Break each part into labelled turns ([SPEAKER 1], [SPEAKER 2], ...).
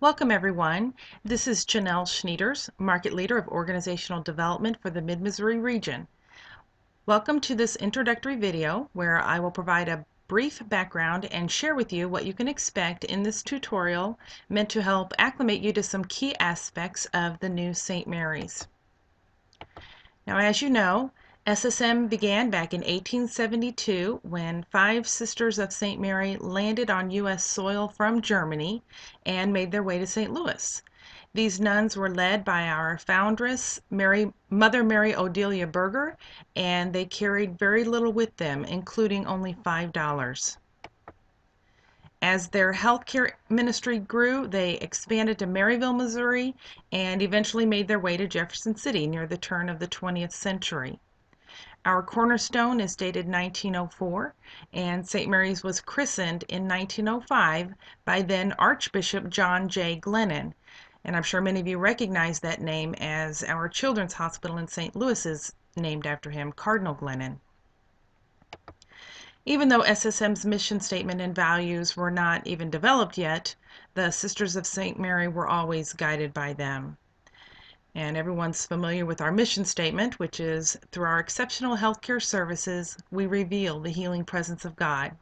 [SPEAKER 1] Welcome everyone. This is Janelle Schneiders, Market Leader of Organizational Development for the Mid-Missouri region. Welcome to this introductory video where I will provide a brief background and share with you what you can expect in this tutorial meant to help acclimate you to some key aspects of the new St. Mary's. Now, as you know, SSM began back in 1872 when 5 Sisters of St. Mary landed on U.S. soil from Germany and made their way to St. Louis. These nuns were led by our foundress, Mother Mary Odelia Berger, and they carried very little with them, including only $5. As their healthcare ministry grew, they expanded to Maryville, Missouri, and eventually made their way to Jefferson City near the turn of the 20th century. Our cornerstone is dated 1904, and St. Mary's was christened in 1905 by then Archbishop John J. Glennon. And I'm sure many of you recognize that name, as our children's hospital in St. Louis is named after him, Cardinal Glennon. Even though SSM's mission statement and values were not even developed yet, the Sisters of St. Mary were always guided by them. And everyone's familiar with our mission statement, which is, through our exceptional healthcare services, we reveal the healing presence of God.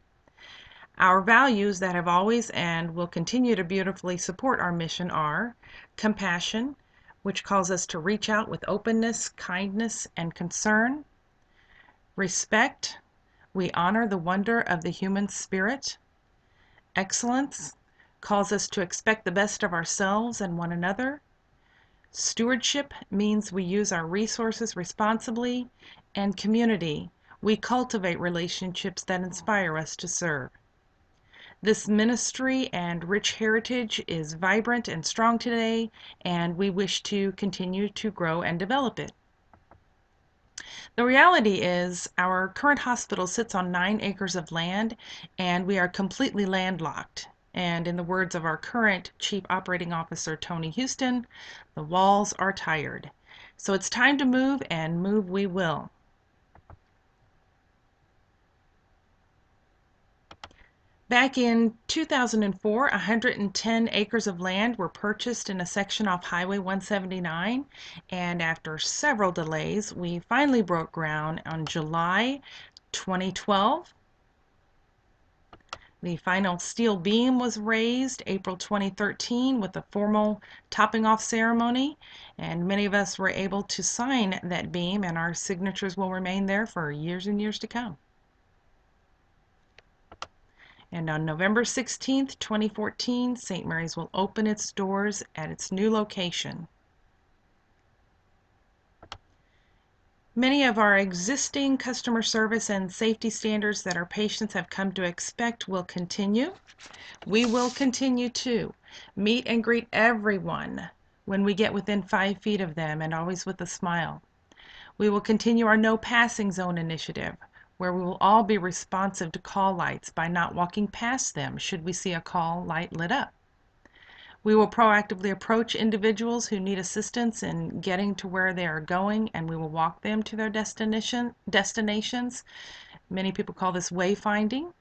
[SPEAKER 1] Our values that have always and will continue to beautifully support our mission are compassion, which calls us to reach out with openness, kindness, and concern. Respect, we honor the wonder of the human spirit. Excellence calls us to expect the best of ourselves and one another. Stewardship means we use our resources responsibly. And community, we cultivate relationships that inspire us to serve. This ministry and rich heritage is vibrant and strong today, and we wish to continue to grow and develop it. The reality is our current hospital sits on 9 acres of land, and we are completely landlocked. And in the words of our current Chief Operating Officer, Tony Houston, the walls are tired. So it's time to move, and move we will. Back in 2004, 110 acres of land were purchased in a section off Highway 179, and after several delays, we finally broke ground on July 2012. The final steel beam was raised April 2013 with a formal topping off ceremony, and many of us were able to sign that beam, and our signatures will remain there for years and years to come. And on November 16th, 2014, St. Mary's will open its doors at its new location. Many of our existing customer service and safety standards that our patients have come to expect will continue. We will continue to meet and greet everyone when we get within 5 feet of them, and always with a smile. We will continue our No Passing Zone initiative, where we will all be responsive to call lights by not walking past them should we see a call light lit up. We will proactively approach individuals who need assistance in getting to where they are going, and we will walk them to their destinations. Many people call this wayfinding.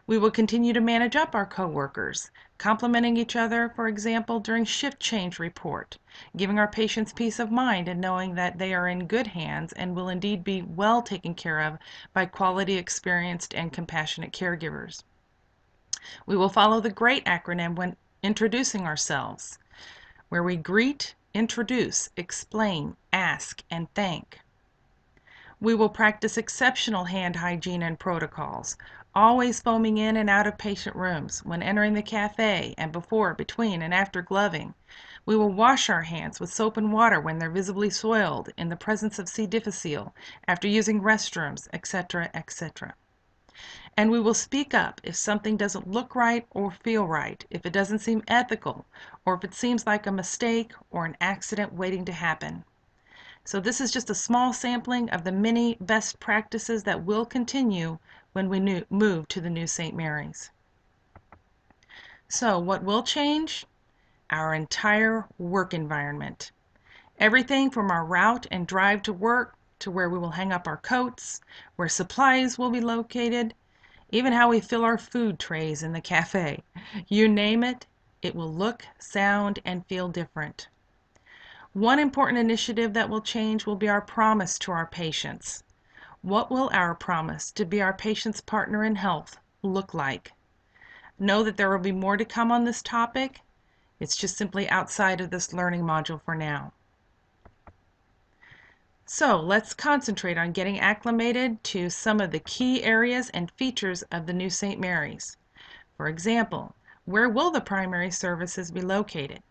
[SPEAKER 1] We will continue to manage up our coworkers, complimenting each other, for example, during shift change report, giving our patients peace of mind and knowing that they are in good hands and will indeed be well taken care of by quality, experienced, and compassionate caregivers. We will follow the GREAT acronym when introducing ourselves, where we greet, introduce, explain, ask, and thank. We will practice exceptional hand hygiene and protocols, always foaming in and out of patient rooms, when entering the cafe, and before, between, and after gloving. We will wash our hands with soap and water when they're visibly soiled, in the presence of C. difficile, after using restrooms, etc., etc. And we will speak up if something doesn't look right or feel right, if it doesn't seem ethical, or if it seems like a mistake or an accident waiting to happen. So this is just a small sampling of the many best practices that will continue when we move to the new St. Mary's. So what will change? Our entire work environment. Everything from our route and drive to work to where we will hang up our coats, where supplies will be located, even how we fill our food trays in the cafe. You name it, It will look, sound, and feel different. One important initiative that will change will be our promise to our patients. What will our promise to be our patient's partner in health look like? Know that there will be more to come on this topic. It's just simply outside of this learning module for now. So let's concentrate on getting acclimated to some of the key areas and features of the new St. Mary's. For example, where will the primary services be located?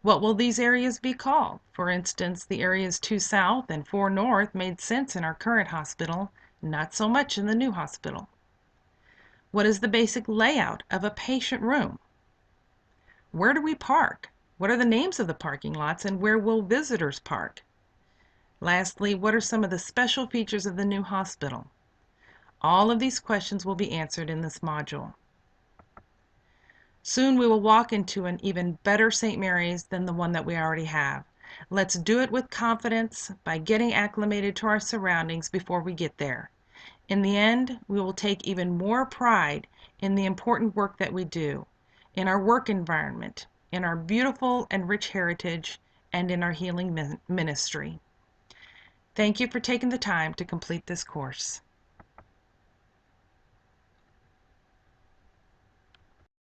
[SPEAKER 1] What will these areas be called? For instance, the areas 2 South and 4 North made sense in our current hospital, not so much in the new hospital. What is the basic layout of a patient room? Where do we park? What are the names of the parking lots and where will visitors park? Lastly, what are some of the special features of the new hospital? All of these questions will be answered in this module. Soon we will walk into an even better St. Mary's than the one that we already have. Let's do it with confidence by getting acclimated to our surroundings before we get there. In the end, we will take even more pride in the important work that we do, in our work environment, in our beautiful and rich heritage, and in our healing ministry. Thank you for taking the time to complete this course.